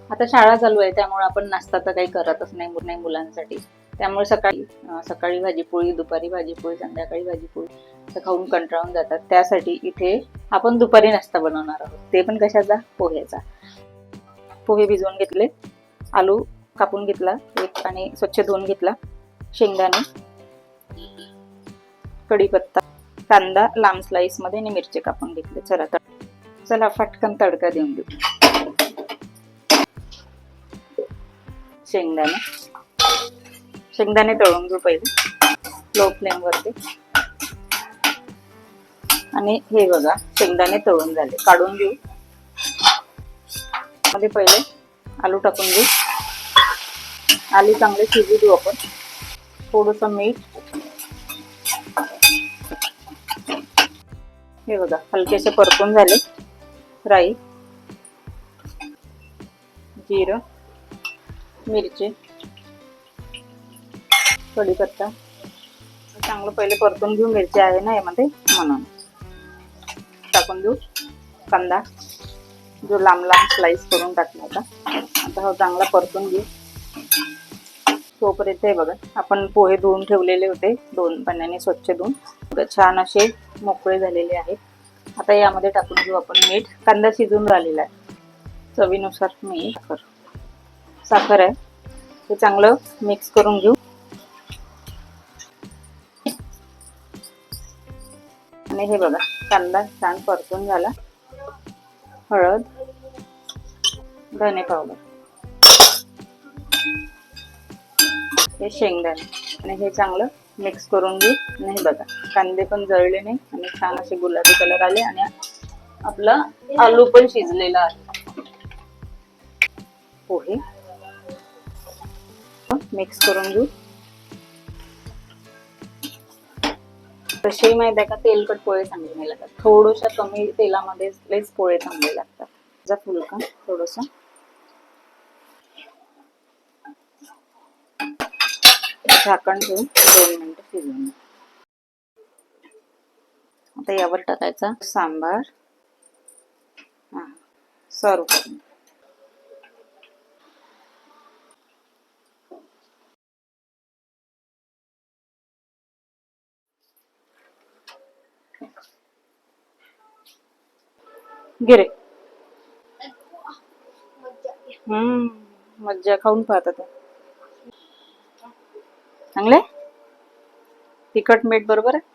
आता शाळा चालू आहे त्यामुळे आपण नाश्ता तर काही करतच नाही मुलांसाठी. त्यामुळे सकाळी भाजीपोळी, दुपारी भाजीपोळी, संध्याकाळी भाजीपोळी तर खाऊन कंटाळून जातात. त्यासाठी इथे आपण दुपारी नाश्ता बनवणार आहोत. ते पण कशाचा? पोह्याचा. पोहे भिजवून घेतले, आलू कापून घेतला एक आणि स्वच्छ धुवून घेतला, शेंगदाणे, कढीपत्ता, कांदा लांब स्लाइस मध्ये आणि मिरची कापून घेतले. चला फटकन तडका देऊन देऊ. शेंगदाणे तळून घेऊ पहिले लो फ्लेम वरती. आणि हे बघा शेंगदाणे तळून झाले, काढून घेऊ. मध्ये पहिले आलू टाकून घेऊ. आलू चांगले शिजू देऊ आपण. थोडस मीठ, हे बघा हलकेसे परतून झाले. राई, जिरं, मिरची, कढीपत्ता चांगलं पहिले परतून घेऊ. मिरची आहे ना यामध्ये म्हणून टाकून देऊ. कांदा जो लांब लांब स्लाइस करून टाकला होता. आता हा चांगला परतून घेऊ. तोपर्यंत हे बघा आपण पोहे धुवून ठेवलेले होते, 2 पाण्याने स्वच्छ धुवून छान असे मोकळे झालेले आहेत. आता यामध्ये टाकून घेऊ आपण मीठ. कांदा शिजून राहिलेला आहे. चवीनुसार मीठ, साखर आहे. ते चांगलं मिक्स करून घेऊ. आणि हे बघा कांदा छान परतून झाला. हळद, धने पावडर, हे शेंगदाणे आणि हे चांगलं मिक्स करून घेऊ. आणि हे बघा कांदे पण जळले नाही आणि छान असे गुलाबी कलर आले आणि आपला आलू पण शिजलेला आहे. पोहे मिक्स करून घेऊ. तसेही माहिती आहे का, तेलकट पोहे चांगले नाही लागतात. थोडशा कमी तेलामध्ये लेच पोहे चांगले लागतात. जा फुलका थोडस झाकण ठेवून 2 मिनिटं शिजवून. आता यावर टाकायचा सांबार. सर्व करून गिरे. मज्जा. खाऊन पाहता ते चांगले. तिखट मीठ बरोबर आहे.